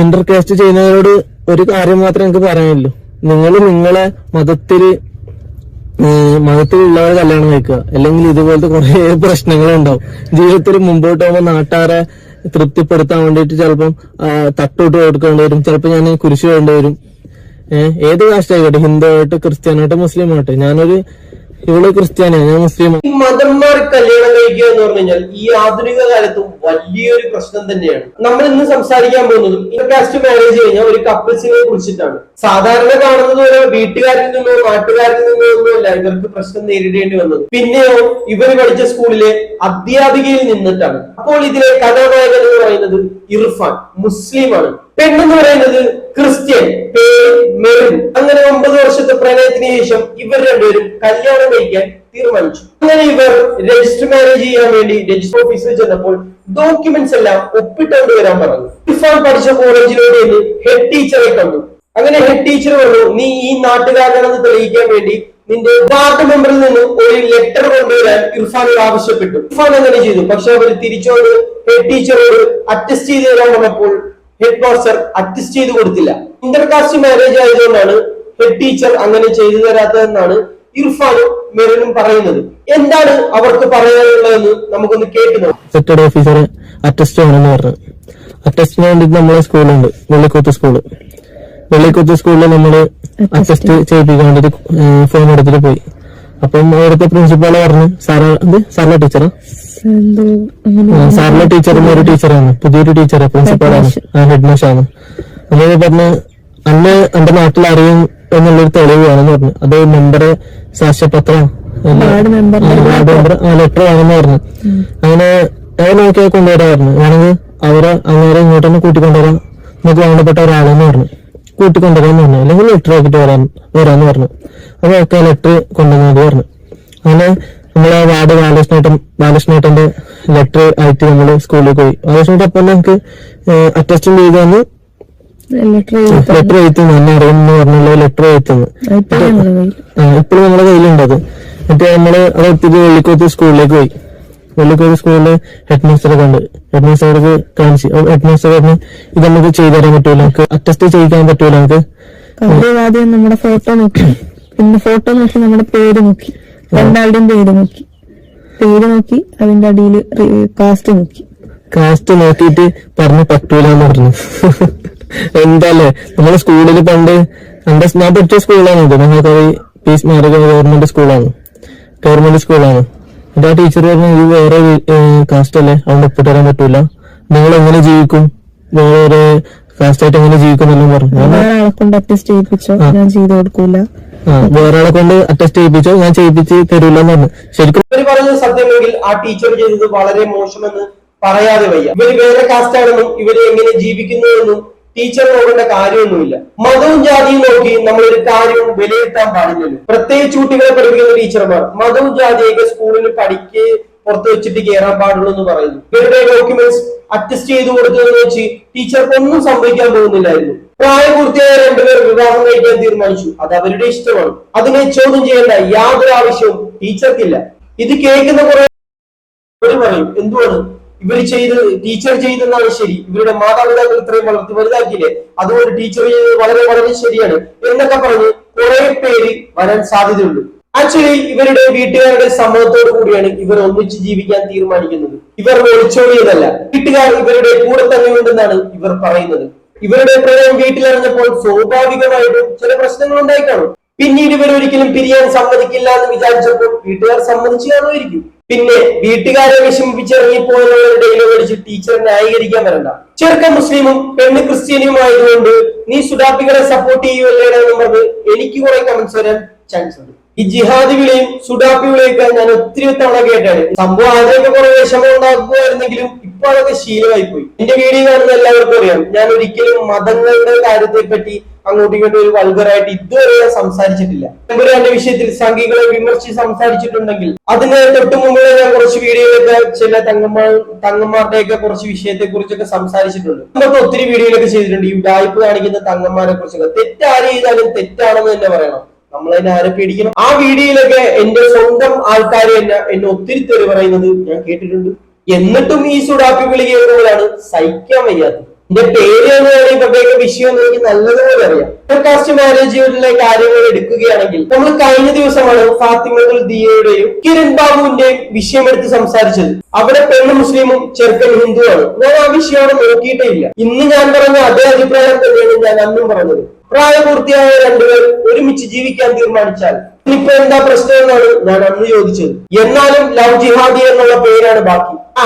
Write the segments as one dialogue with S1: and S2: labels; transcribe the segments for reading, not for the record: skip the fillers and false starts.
S1: Intercaste ചെയ്യുന്നവരോട് ഒരു കാര്യം മാത്രമേ എനിക്ക് പറയാനുള്ളൂ. നിങ്ങൾ നിങ്ങളെ മതത്തിലുള്ളവരെ കല്യാണം കഴിക്കുക, അല്ലെങ്കിൽ ഇതുപോലത്തെ കുറെ പ്രശ്നങ്ങളുണ്ടാവും ജീവിതത്തിൽ. മുമ്പോട്ട് പോകുമ്പോൾ നാട്ടുകാരെ തൃപ്തിപ്പെടുത്താൻ വേണ്ടിയിട്ട് ചിലപ്പം തട്ടോട്ട് കൊടുക്കേണ്ടി വരും, ചിലപ്പോൾ ഞാൻ കുരിശ് വേണ്ടി വരും. ഏത് കാസ്റ്റ് ആയിക്കോട്ടെ, ഹിന്ദു ആയിട്ട്, ക്രിസ്ത്യാനായിട്ട്, മുസ്ലിം ആയിട്ട്. ഇവള് ക്രിസ്ത്യാനിയാണ്, ഞാൻ മുസ്ലിം.
S2: ഈ മതന്മാർ കല്യാണം കഴിക്കുക എന്ന് പറഞ്ഞു കഴിഞ്ഞാൽ ഈ ആധുനിക കാലത്തും വലിയൊരു പ്രശ്നം തന്നെയാണ്. നമ്മൾ ഇന്ന് സംസാരിക്കാൻ പോകുന്നതും ഇന്റർകാസ്റ്റ് മാരേജ് കഴിഞ്ഞാൽ ഒരു കപ്പിൾസിനെ കുറിച്ചിട്ടാണ്. സാധാരണ കാണുന്നത് പോലെ വീട്ടുകാരിൽ നിന്നോ നാട്ടുകാരിൽ നിന്നോ ഒന്നുമല്ല ഇവർക്ക് പ്രശ്നം നേരിടേണ്ടി വന്നത്. പിന്നെയോ ഇവർ പഠിച്ച സ്കൂളിലെ അധ്യാപികയിൽ നിന്നിട്ടാണ്. അപ്പോൾ ഇതിലെ കഥാനായകൻ എന്ന് പറയുന്നത് ഇർഫാൻ, മുസ്ലിമാണ്. പെണ്ണെന്ന് പറയുന്നത് ക്രിസ്ത്യൻ, പേര് മെറിൻ. അങ്ങനെ 9 വർഷത്തെ പ്രണയത്തിന് ശേഷം ഇവർ രണ്ടുപേരും കല്യാണം കഴിക്കാൻ തീരുമാനിച്ചു. അങ്ങനെ ഇവർ രജിസ്റ്റർ മാരേജ് ചെയ്യാൻ വേണ്ടി രജിസ്റ്റർ ഓഫീസിൽ ചെന്നപ്പോൾ ഡോക്യുമെന്റ്സ് എല്ലാം ഒപ്പിട്ടുകൊണ്ട് വരാൻ പറഞ്ഞു. ഇർഫാൻ പഠിച്ച കോളേജിലൂടെ ഹെഡ് ടീച്ചറെ കണ്ടു. അങ്ങനെ ഹെഡ് ടീച്ചർ പറഞ്ഞു, നീ ഈ നാട്ടുകാരനാണെന്ന് തെളിയിക്കാൻ വേണ്ടി നിന്റെ വാർഡ് മെമ്പറിൽ നിന്ന് ഒരു ലെറ്റർ കൊണ്ടുവരാൻ ഇർഫാനോട് ആവശ്യപ്പെട്ടു. ഇർഫാൻ അങ്ങനെ ചെയ്തു. പക്ഷെ അവർ തിരിച്ചോട് ഹെഡ് ടീച്ചറോട് അറ്റസ്റ്റ് ചെയ്ത് തരാൻ വന്നപ്പോൾ ഹെഡ് മാസ്റ്റർ അറ്റസ്റ്റ് ചെയ്ത് കൊടുത്തില്ല. ഇന്റർകാസ്റ്റ് മാരേജ് ആയതുകൊണ്ടാണ് ഹെഡ് ടീച്ചർ അങ്ങനെ ചെയ്തു തരാത്തതെന്നാണ് ഇർഫാനും മെറിനും പറയുന്നത്. എന്താണ് അവർക്ക് പറയാനുള്ളതെന്ന് നമുക്കൊന്ന് കേട്ടു നോക്കാം.
S1: സെക്ടർ ഓഫീസറെ അറ്റസ്റ്റ് ചെയ്യണമെന്ന് പറഞ്ഞു. അറ്റസ്റ്റിന് വേണ്ടി നമ്മളെ സ്കൂളുണ്ട്, വെള്ളിക്കുത്ത് സ്കൂള്. വെള്ളിക്കുത്ത് സ്കൂളിൽ നമ്മള് അറ്റസ്റ്റ് ചെയ്യിപ്പിക്കാൻ വേണ്ടിട്ട് ഫോം എടുത്തിട്ട് പോയി. അപ്പം അവിടുത്തെ പ്രിൻസിപ്പാള് പറഞ്ഞു, സാറിലെ ടീച്ചറാ, സാറിലെ ടീച്ചറും ഒരു ടീച്ചറാണ്, പുതിയൊരു ടീച്ചറാ, പ്രിൻസിപ്പാളാണ്, ഹെഡ് മാഷാണ്. അങ്ങനെ പറഞ്ഞ് അന്ന് എന്റെ നാട്ടിൽ അറിയും എന്നുള്ളൊരു തെളിവ് വേണമെന്ന് പറഞ്ഞു. അത് മെമ്പറെ സാക്ഷ്യപത്രം, വാർഡ് മെമ്പർ ലെറ്റർ വേണമെന്ന് പറഞ്ഞു. അങ്ങനെ നോക്കിയാൽ കൊണ്ടുവരാൻ പറഞ്ഞു. വേണമെങ്കിൽ അവരെ അങ്ങനെ ഇങ്ങോട്ട് തന്നെ കൂട്ടിക്കൊണ്ടുവരാം, നമുക്ക് വേണ്ടപ്പെട്ട ഒരാളെന്ന് പറഞ്ഞു. കൂട്ടിക്കൊണ്ടുവരാന്ന് പറഞ്ഞു, അല്ലെങ്കിൽ ലെറ്റർ ആക്കിട്ട് വരാന്ന് പറഞ്ഞു. അപ്പൊ ഒക്കെ ലെറ്റർ കൊണ്ടുവന്നത് പറഞ്ഞു. അങ്ങനെ നമ്മളെ വാർഡ് ബാലകൃഷ്ണേട്ടന്റെ ലെറ്റർ ആയിട്ട് നമ്മള് സ്കൂളിൽ പോയി. ബാലകൃഷ്ണേട്ടൻ അപ്പം നമുക്ക് അറ്റസ്റ്റ് ചെയ്ത് തന്ന് ലെറ്റർ എഴുത്തുന്നു, എന്നെ അറിയുമെന്ന് പറഞ്ഞുള്ള ലെറ്റർ എഴുത്തുന്നു. ഇപ്പോഴും നമ്മുടെ കയ്യിലുണ്ടത്. എന്നിട്ട് നമ്മള് അതെത്തിട്ട് വെള്ളിക്കോത്ത് സ്കൂളിലേക്ക് പോയി. വെള്ളിക്കോത്ത് സ്കൂളില് ഹെഡ് മാസ്റ്ററെ കണ്ട് ഹെഡ് മാസ്റ്റർക്ക് കാണിച്ചു. ഹെഡ് മാസ്റ്റർ പറഞ്ഞ് ഇത് നമുക്ക് ചെയ്തു തരാൻ പറ്റൂല, നമുക്ക് അറ്റസ്റ്റ് ചെയ്യിക്കാൻ പറ്റൂല, നമുക്ക്
S3: ആദ്യം നമ്മുടെ ഫോട്ടോ നോക്കി, പിന്നെ ഫോട്ടോ നോക്കി നമ്മുടെ പേര് നോക്കി, രണ്ടാളുടെയും പേര് നോക്കി അതിന്റെ അടിയിൽ
S1: കാസ്റ്റ് നോക്കിയിട്ട് പറഞ്ഞ് പറ്റൂലെന്ന് പറഞ്ഞു. എന്താല്ലേ നമ്മളെ സ്കൂളിൽ പണ്ട് ഞാൻ പഠിച്ച സ്കൂളാണ് ഇത്, ഞങ്ങൾക്ക് പീസ് മാറി ഗവൺമെന്റ് സ്കൂളാണ്. എന്നിട്ട് ആ ടീച്ചർ പറഞ്ഞു, ഇത് വേറെ കാസ്റ്റ് അല്ലേ, അതുകൊണ്ട് ഒപ്പിട്ട് തരാൻ പറ്റൂല, നിങ്ങൾ എങ്ങനെ ജീവിക്കും, വേറെ കാസ്റ്റ് ആയിട്ട് എങ്ങനെ ജീവിക്കും എന്നെല്ലാം പറഞ്ഞു.
S3: വേറെ കൊണ്ട് അറ്റസ്റ്റ് ചെയ്യിപ്പിച്ചോ, ഞാൻ ചെയ്ത് കൊടുക്കൂല,
S1: വേറെ കൊണ്ട് അറ്റസ്റ്റ് ചെയ്യിപ്പിച്ചോ, ഞാൻ ചെയ്യിപ്പിച്ച് തരൂല എന്ന് പറഞ്ഞു. ശരിക്കും
S2: ഇവര് പറഞ്ഞത് സത്യമെങ്കിൽ ആ ടീച്ചർ ചെയ്തത് വളരെ മോശമെന്ന് പറയാതെ വയ്യ. ഇവര് വേറെ കാസ്റ്റ് ആണെന്നും ഇവര് എങ്ങനെ ജീവിക്കുന്നു എന്നും ടീച്ചർ നോക്കേണ്ട കാര്യമൊന്നുമില്ല. മതവും ജാതിയും നോക്കി നമ്മളൊരു കാര്യവും വിലയിരുത്താൻ പാടില്ലല്ലോ. പ്രത്യേകിച്ച് കുട്ടികളെ പഠിപ്പിക്കുന്ന ടീച്ചർമാർ മതവും ജാതിയൊക്കെ സ്കൂളിൽ പഠിക്ക് പുറത്ത് വെച്ചിട്ട് കയറാൻ പാടുള്ളൂ എന്ന് പറയുന്നു. ഇവരുടെ ഡോക്യുമെന്റ്സ് അറ്റസ്റ്റ് ചെയ്ത് കൊടുത്തതെന്ന് വെച്ച് ടീച്ചർക്ക് ഒന്നും സംഭവിക്കാൻ പോകുന്നില്ലായിരുന്നു. പ്രായപൂർത്തിയായ രണ്ടുപേർ വിവാഹം കഴിക്കാൻ തീരുമാനിച്ചു. അത് അവരുടെ ഇഷ്ടമാണ്. അതിനെ ചോദ്യം ചെയ്യേണ്ട യാതൊരു ആവശ്യവും ടീച്ചർക്കില്ല. ഇത് കേൾക്കുന്ന കുറെ പറയും, എന്തുവാണ് ടീച്ചർ ചെയ്തെന്നാണ് ശരി, ഇവരുടെ മാതാപിതാക്കൾ ഇത്രയും വളർത്തി വലുതാക്കിയില്ലേ, അതുകൊണ്ട് ടീച്ചർ ചെയ്തത് വളരെ വളരെ ശരിയാണ് എന്നൊക്കെ പറഞ്ഞ് കുറെ പേര് വരാൻ സാധ്യതയുണ്ട്. ആക്ച്വലി ഇവരുടെ വീട്ടുകാരുടെ സമ്മതത്തോടു കൂടിയാണ് ഇവർ ഒന്നിച്ച് ജീവിക്കാൻ തീരുമാനിക്കുന്നത്. ഇവർ ഒളിച്ചോടിയതല്ല, വീട്ടുകാർ ഇവരുടെ കൂടെ തന്നെ ഉണ്ടെന്നാണ് ഇവർ പറയുന്നത്. ഇവരുടെ പ്രണയം വീട്ടിലറിഞ്ഞപ്പോൾ സ്വാഭാവികമായിട്ടും ചില പ്രശ്നങ്ങൾ ഉണ്ടായി കാണും. പിന്നീട് ഇവർ ഒരിക്കലും പിരിയാൻ സമ്മതിക്കില്ല എന്ന് വിചാരിച്ചപ്പോൾ വീട്ടുകാർ സമ്മതിച്ചു കാണുമായിരിക്കും. പിന്നെ വീട്ടുകാരെ വിഷമിപ്പിച്ചിറങ്ങിപ്പോയവരുടെ ഡയലോഗ് അടിച്ച് ടീച്ചറെ ന്യായീകരിക്കാൻ വരണ്ട. ചെറുക്കൻ മുസ്ലിമും പെണ്ണ് ക്രിസ്ത്യാനിയും ആയതുകൊണ്ട് നീ സുഡാപ്പികളെ സപ്പോർട്ട് ചെയ്യുമല്ലേടെന്ന് പറഞ്ഞ് എനിക്ക് കുറെ കമന്റ്സ് വരാൻ ചാൻസ് ഉണ്ട്. ഈ ജിഹാദി വിളിയും സുഡാപ്പി വിളിയൊക്കെ ഞാൻ ഒത്തിരി തവണ കേട്ടാണ്. സംഭവം ആദ്യമൊക്കെ കുറെ വിഷമം ഉണ്ടാക്കുമായിരുന്നെങ്കിലും ഇപ്പൊ അതൊക്കെ ശീലമായി പോയി. എന്റെ വീഡിയോ കാണുന്ന എല്ലാവർക്കും അറിയാം, ഞാൻ ഒരിക്കലും മതങ്ങളുടെ കാര്യത്തെ പറ്റി അങ്ങോട്ടും ഇങ്ങോട്ടും ഒരു വൾഗറായിട്ട് ഇതുവരെ സംസാരിച്ചിട്ടില്ല. എമ്പുരാന്റെ വിഷയത്തിൽ സംഘികളെ വിമർശിച്ച് സംസാരിച്ചിട്ടുണ്ടെങ്കിൽ അതിന് തൊട്ടു മുമ്പേ ഞാൻ കുറച്ച് വീഡിയോയിലൊക്കെ ചില തങ്ങന്മാരുടെയൊക്കെ കുറച്ച് വിഷയത്തെ കുറിച്ചൊക്കെ സംസാരിച്ചിട്ടുണ്ട്. നമുക്ക് ഒത്തിരി വീഡിയോയിലൊക്കെ ചെയ്തിട്ടുണ്ട്. ഈ ഉഡായിപ്പ് കാണിക്കുന്ന തങ്ങന്മാരെ കുറിച്ചൊക്കെ. തെറ്റാര് ചെയ്താലും തെറ്റാണെന്ന് തന്നെ പറയണം, നമ്മളതിനെ ആരെ പേടിക്കണം. ആ വീഡിയോയിലൊക്കെ എന്റെ സ്വന്തം ആൾക്കാർ തന്നെ എന്നെ ഒത്തിരി തെറി പറയുന്നത് ഞാൻ കേട്ടിട്ടുണ്ട്. എന്നിട്ടും ഈ സുഡാപ്പി വിളി കേൾക്കുമ്പോഴാണ് സഹിക്കാൻ വയ്യാത്തത്. എന്റെ പേര് ഇവരുടെയൊക്കെ വിഷയം എനിക്ക് നല്ലതുപോലെ അറിയാം. കാസ്റ്റ് മാരേജുകളിലെ കാര്യങ്ങൾ എടുക്കുകയാണെങ്കിൽ നമ്മൾ കഴിഞ്ഞ ദിവസമാണ് ഫാത്തിമത്തുൽ ദിയയുടെയും കിരൺ ബാബുവിന്റെയും വിഷയം എടുത്ത് സംസാരിച്ചത്. അവിടെ പെണ്ണ് മുസ്ലിമും ചെറുക്കൻ ഹിന്ദുവാണ്. ഞാൻ ആ വിഷയം അവിടെ നോക്കിയിട്ടേ ഇല്ല. ഇന്ന് ഞാൻ പറഞ്ഞ അതേ അഭിപ്രായം തന്നെയാണ് ഞാൻ അന്നും പറഞ്ഞത്. പ്രായപൂർത്തിയായ രണ്ടുപേർ ഒരുമിച്ച് ജീവിക്കാൻ തീരുമാനിച്ചാൽ ഇപ്പൊ എന്താ പ്രശ്നം എന്നാണ് ഞാൻ അന്ന് ചോദിച്ചത്. എന്നാലും ലവ് ജിഹാദി എന്നുള്ള പേരാണ് ബാക്കി.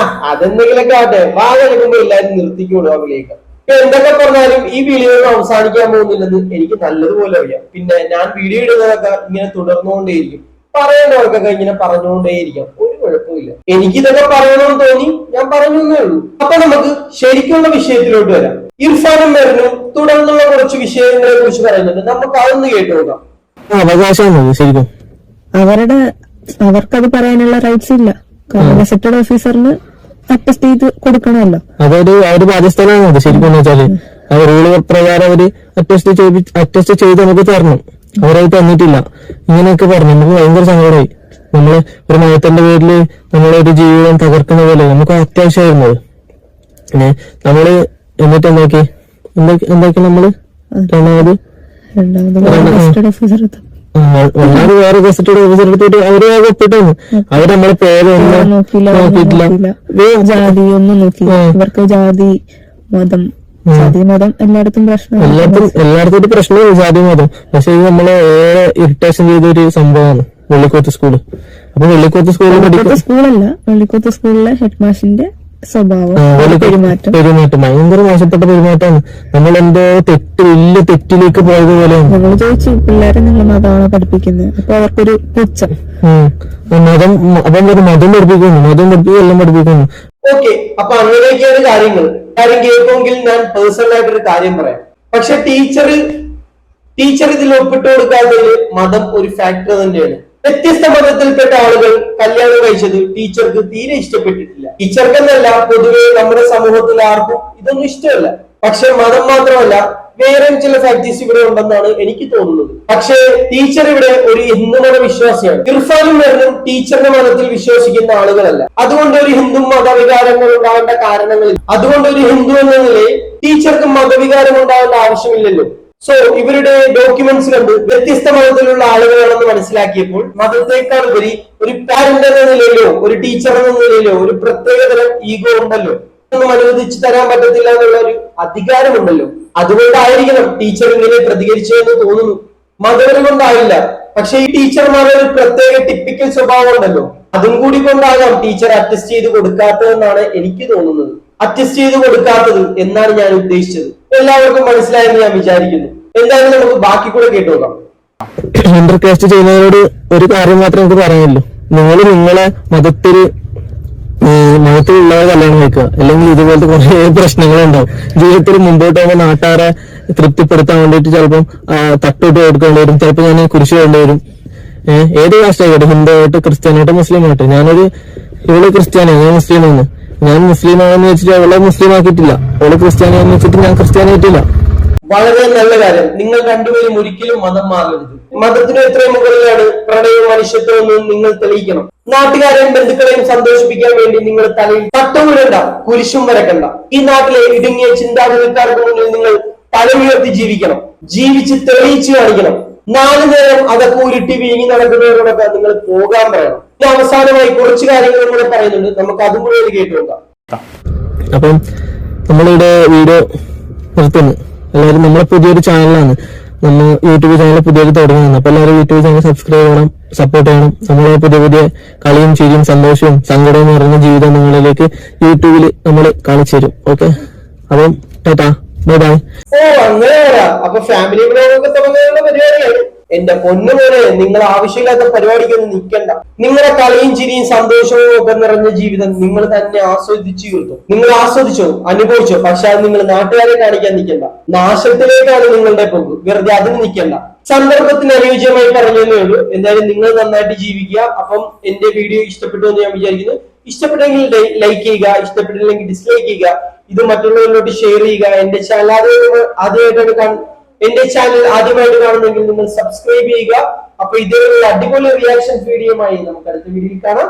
S2: അതെന്തെങ്കിലൊക്കെ ആട്ടെ, വാഴെടുക്കുമ്പോ എല്ലാരും നിർത്തിക്കോളൂ ആ വിളിയൊക്കെ. ഇപ്പൊ എന്തൊക്കെ പറഞ്ഞാലും ഈ വീഡിയോയിൽ അവസാനിക്കാൻ പോകുന്നില്ലെന്ന് എനിക്ക് നല്ലതുപോലെ അറിയാം. പിന്നെ ഞാൻ വീഡിയോ ഇടുന്നതൊക്കെ ഇങ്ങനെ തുടർന്നുകൊണ്ടേയിരിക്കും, പറയേണ്ടവർക്കൊക്കെ ഇങ്ങനെ പറഞ്ഞുകൊണ്ടേയിരിക്കാം, ഒരു കുഴപ്പമില്ല. എനിക്കിതൊക്കെ പറയണമെന്ന് തോന്നി, ഞാൻ പറഞ്ഞേ ഉള്ളൂ. അപ്പൊ നമുക്ക് ശരിക്കുള്ള വിഷയത്തിലോട്ട് വരാം. ഇർഫാനും മെറിനും തുടർന്നുള്ള കുറച്ച് വിഷയങ്ങളെ കുറിച്ച് പറയുന്നുണ്ട്, നമുക്ക് അതൊന്ന് കേട്ടു നോക്കാം.
S1: അവകാശമാണ് ശരിക്കും
S3: അവർക്കത് പറയാനുള്ള റൈറ്റ്സ് ഇല്ല. ഗസറ്റഡ് ഓഫീസറിന് അറ്റസ്റ്റ് ചെയ്ത് കൊടുക്കണമല്ലോ.
S1: അവര് ബാധ്യസ്ഥനാണ് അത് ശരിക്കും വെച്ചാല്. റൂള് പ്രകാരം അവര് അറ്റസ്റ്റ് ചെയ്ത് നമുക്ക് തരണം. അവരത് തന്നിട്ടില്ല. ഇങ്ങനെയൊക്കെ പറഞ്ഞു നമുക്ക് ഭയങ്കര സങ്കടമായി. നമ്മള് ഒരു മയത്തിന്റെ പേരില് നമ്മളൊരു ജീവിതം തകർക്കുന്ന പോലെ നമുക്ക് അത്യാവശ്യമായിരുന്നു. പിന്നെ നമ്മള് എന്നിട്ട് എന്താക്കി നമ്മള് വേറെ ഗസറ്റഡ് ഓഫീസർ എടുത്തിട്ട് അവര് ഒപ്പിട്ടാണ്. അവര് നമ്മളെ പേരൊന്നും നോക്കിയിട്ടില്ല,
S3: ജാതി ഒന്നും നോക്കില്ല. ഇവർക്ക് ജാതി മതം എല്ലായിടത്തും
S1: എല്ലായിടത്തും പ്രശ്നമാണ് ജാതി മതം. പക്ഷെ ഇത് നമ്മളെ ഏറെ ഇറിറ്റേഷൻ ചെയ്തൊരു സംഭവമാണ് വെള്ളിക്കോത്ത് സ്കൂള്. അപ്പൊ വെള്ളിക്കോത്ത്
S3: സ്കൂളല്ല, വെള്ളിക്കോത്ത് സ്കൂളിലെ ഹെഡ് മാഷിന്റെ സ്വഭാവം, പെരുമാറ്റം
S1: ഭയങ്കര മോശപ്പെട്ട പെരുമാറ്റമാണ്. നമ്മൾ എന്തോ വലിയ തെറ്റിലേക്ക് പോയത് പോലെയാണ്.
S3: നമ്മൾ ചോദിച്ചു പിള്ളേരെ നിങ്ങൾ മതമാണ് പഠിപ്പിക്കുന്നത്, അപ്പൊ അവർക്കൊരു പുച്ഛം.
S1: മതം പഠിപ്പിക്കുന്നു എല്ലാം പഠിപ്പിക്കുന്നു.
S2: ഓക്കെ, അപ്പൊ അങ്ങനെയൊക്കെയാണ് കാര്യങ്ങൾ. കാര്യം കേൾക്കുമെങ്കിൽ ഞാൻ പേഴ്സണൽ ആയിട്ടൊരു കാര്യം പറയാം. പക്ഷെ ടീച്ചർ ഇതിൽ ഒപ്പിട്ട് കൊടുക്കാത്തതിൽ മതം ഒരു ഫാക്ടർ തന്നെയാണ്. വ്യത്യസ്ത മതത്തിൽപ്പെട്ട ആളുകൾ കല്യാണം കഴിച്ചത് ടീച്ചർക്ക് തീരെ ഇഷ്ടപ്പെട്ടിട്ടില്ല. ടീച്ചർക്കെന്നല്ല, പൊതുവെ നമ്മുടെ സമൂഹത്തിൽ ആർക്കും ഇതൊന്നും ഇഷ്ടമല്ല. പക്ഷെ മതം മാത്രമല്ല, വേറെ ചില ഫാക്ടേഴ്സ് ഇവിടെ ഉണ്ടെന്നാണ് എനിക്ക് തോന്നുന്നത്. പക്ഷേ ടീച്ചർ ഇവിടെ ഒരു ഹിന്ദുമത വിശ്വാസിയാണ്. ഇർഫാനും മെറിനും ടീച്ചറിന്റെ മതത്തിൽ വിശ്വസിക്കുന്ന ആളുകളല്ല. അതുകൊണ്ട് ഒരു ഹിന്ദു മതവികാരങ്ങൾ ഉണ്ടാവേണ്ട കാരണങ്ങളില്ല. അതുകൊണ്ട് ഒരു ഹിന്ദു എന്ന നിലയിൽ ടീച്ചർക്ക് മതവികാരം ഉണ്ടാവേണ്ട ആവശ്യമില്ലല്ലോ. സോ ഇവരുടെ ഡോക്യുമെന്റ്സ് കണ്ട് വ്യത്യസ്ത മതത്തിലുള്ള ആളുകളാണെന്ന് മനസ്സിലാക്കിയപ്പോൾ മതത്തെക്കാൾ ഉപരി ഒരു പാരന്റ് എന്ന നിലയിലോ ഒരു ടീച്ചർ എന്ന നിലയിലോ ഒരു പ്രത്യേകതരം ഈഗോ ഉണ്ടല്ലോ, ഒന്നും അനുവദിച്ചു തരാൻ പറ്റത്തില്ല എന്നുള്ള ഒരു അധികാരമുണ്ടല്ലോ. അതുകൊണ്ടായിരിക്കണം ടീച്ചർ ഇങ്ങനെ പ്രതികരിച്ചതെന്ന് തോന്നുന്നു. മതപരം കൊണ്ടായില്ല. പക്ഷെ ഈ ടീച്ചർമാരുടെ ഒരു പ്രത്യേക ടിപ്പിക്കൽ സ്വഭാവം ഉണ്ടല്ലോ, അതും കൂടി കൊണ്ടാകാം ടീച്ചർ അറ്റസ്റ്റ് ചെയ്ത് കൊടുക്കാത്തതെന്നാണ് എനിക്ക് തോന്നുന്നത്. അറ്റസ്റ്റ് ചെയ്ത് കൊടുക്കാത്തത് എന്നാണ് ഞാൻ ഉദ്ദേശിച്ചത്. എല്ലാവർക്കും മനസ്സിലായെന്ന് ഞാൻ വിചാരിക്കുന്നു. എന്തായാലും നമുക്ക് ബാക്കി കൂടെ കേട്ടു നോക്കാം.
S1: ഇന്റർകാസ്റ്റ് ചെയ്യുന്നവരോട് ഒരു കാര്യം മാത്രമേ നമുക്ക് പറയാനുള്ളൂ. നിങ്ങളെ മതത്തിലുള്ളവരെ കല്യാണം കഴിക്കുക, അല്ലെങ്കിൽ ഇതുപോലത്തെ കുറേ പ്രശ്നങ്ങളുണ്ടാവും ജീവിതത്തിൽ. മുമ്പോട്ട് പോകുമ്പോൾ നാട്ടുകാരെ തൃപ്തിപ്പെടുത്താൻ വേണ്ടിയിട്ട് ചിലപ്പം തട്ടോട്ട് കൊടുക്കേണ്ടി വരും, ചിലപ്പോൾ ഞാൻ കുരിശ് വേണ്ടി വരും. ഏത് കാസ്റ്റ് ആയിക്കോട്ടെ, ഹിന്ദു ആയിട്ട് ക്രിസ്ത്യാനി ആയിട്ട് മുസ്ലിം ആയിട്ട്. ഇവള് ക്രിസ്ത്യാനിയാണ്, ഞാൻ മുസ്ലിമാണ്. ഞാൻ മുസ്ലിം ആണെന്ന് വെച്ചിട്ട് അവളെ മുസ്ലിം ആക്കിയിട്ടില്ല, അവള് ക്രിസ്ത്യാനിയാന്ന് വെച്ചിട്ട് ഞാൻ ക്രിസ്ത്യാനി ആയിട്ടില്ല.
S2: വളരെ നല്ല കാര്യം. നിങ്ങൾ രണ്ടുപേരും ഒരിക്കലും മതം മാറരുത്. മതത്തിന് എത്രയും മുകളിലാണ് പ്രണയവും മനുഷ്യത്വവും എന്ന് നിങ്ങൾ തെളിയിക്കണം. നാട്ടുകാരെയും ബന്ധുക്കളെയും സന്തോഷിപ്പിക്കാൻ വേണ്ടി നിങ്ങൾ തലയിൽ തട്ടമിടണ്ട, കുരിശും വരക്കണ്ട. ഈ നാട്ടിലെ ഇടുങ്ങിയ ചിന്താഗതിക്കാർക്ക് മുന്നിൽ നിങ്ങൾ തലമുയർത്തി ജീവിക്കണം, ജീവിച്ച് തെളിയിച്ചു കാണിക്കണം. 4 നേരം അതൊക്കെ ഉരുട്ടി വീങ്ങി നടക്കുന്നവരോടൊക്കെ നിങ്ങൾ പോകാൻ പറയണം. ഇനി അവസാനമായി കുറച്ച് കാര്യങ്ങൾ കൂടെ പറയുന്നുണ്ട്, നമുക്ക് അതും കൂടെ കേട്ടു നോക്കാം.
S1: അപ്പം നമ്മളിവിടെ വീഡിയോ നിർത്തുന്നു. എല്ലാവരും നമ്മളെ പുതിയൊരു ചാനലാണ്, നമ്മൾ യൂട്യൂബ് ചാനൽ പുതിയത് തുടങ്ങുന്നത്. അപ്പൊ എല്ലാവരും യൂട്യൂബ് ചാനൽ സബ്സ്ക്രൈബ് ചെയ്യണം, സപ്പോർട്ട് ചെയ്യണം. നമ്മളെ പുതിയ കളിയും ചിരിയും സന്തോഷവും സങ്കടവും നിറഞ്ഞ ജീവിതം നിങ്ങളിലേക്ക് യൂട്യൂബിൽ നമ്മൾ കാണിച്ചു തരും. ഓക്കെ, അപ്പം ടാറ്റാ, ബൈ ബൈ.
S2: അങ്ങനെ അപ്പൊ ഫാമിലി വ്ലോഗൊക്കെ തുടങ്ങാനുള്ള പരിപാടിയാണ്. എന്റെ പൊന്നുപോലെ നിങ്ങൾ ആവശ്യമില്ലാത്ത പരിപാടിക്കൊന്നും നിൽക്കണ്ട. നിങ്ങളുടെ കളിയും ചിരിയും സന്തോഷവും ഒക്കെ നിറഞ്ഞ ജീവിതം നിങ്ങൾ തന്നെ ആസ്വദിച്ചു തീർത്തു. നിങ്ങൾ ആസ്വദിച്ചോ, അനുഭവിച്ചോ. പക്ഷെ അത് നിങ്ങൾ നാട്ടുകാരെ കാണിക്കാൻ നിൽക്കണ്ട. നാശത്തിലേക്കാണ് നിങ്ങളുടെ പോക്ക്. വെറുതെ അതിന് നിൽക്കണ്ട. സന്ദർഭത്തിന് അനുയോജ്യമായി പറഞ്ഞതേ ഉള്ളൂ. എന്തായാലും നിങ്ങൾ നന്നായിട്ട് ജീവിക്കുക. അപ്പം എന്റെ വീഡിയോ ഇഷ്ടപ്പെട്ടു എന്ന് ഞാൻ വിചാരിക്കുന്നു. ഇഷ്ടപ്പെട്ടെങ്കിൽ ലൈക്ക് ചെയ്യുക, ഇഷ്ടപ്പെട്ടില്ലെങ്കിൽ ഡിസ്ലൈക്ക് ചെയ്യുക. ഇത് മറ്റുള്ളവരിലോട്ട് ഷെയർ ചെയ്യുക. എന്റെ ചാനൽ ആദ്യമായിട്ട് കാണുന്നെങ്കിൽ നിങ്ങൾ സബ്സ്ക്രൈബ് ചെയ്യുക. അപ്പൊ ഇതേപോലുള്ള അടിപൊളി റിയാക്ഷൻ വീഡിയോയുമായി നമുക്ക് അടുത്ത വീഡിയോയിൽ കാണാം.